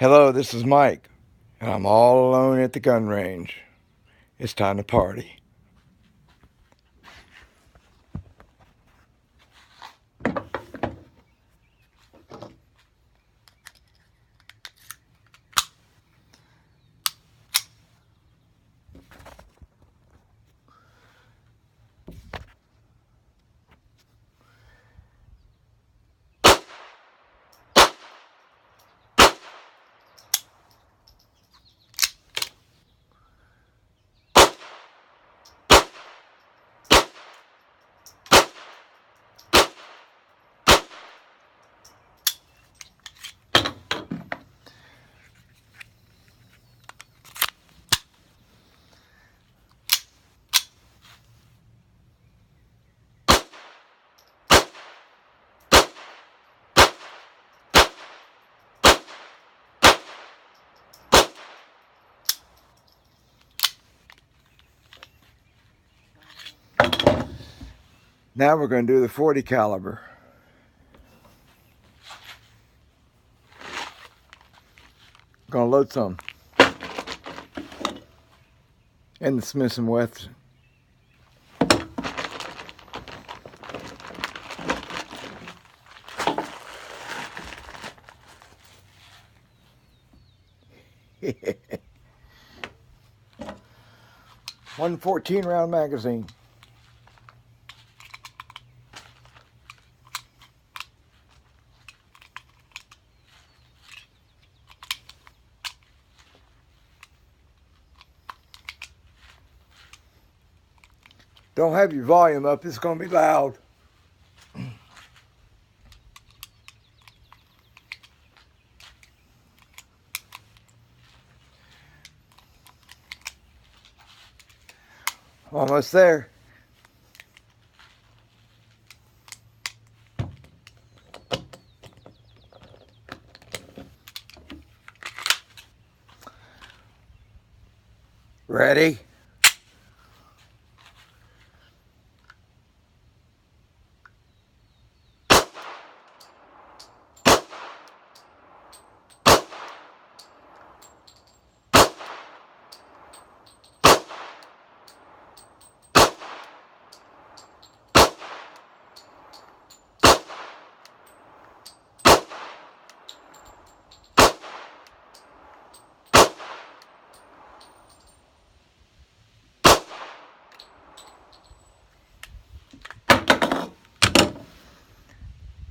Hello, this is Mike, and I'm all alone at the gun range. It's time to party. Now we're going to do the 40 caliber. Going to load some in the Smith & Wesson. One 14-round magazine. Don't have your volume up, it's going to be loud. Almost there. Ready?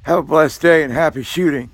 Have a blessed day and happy shooting.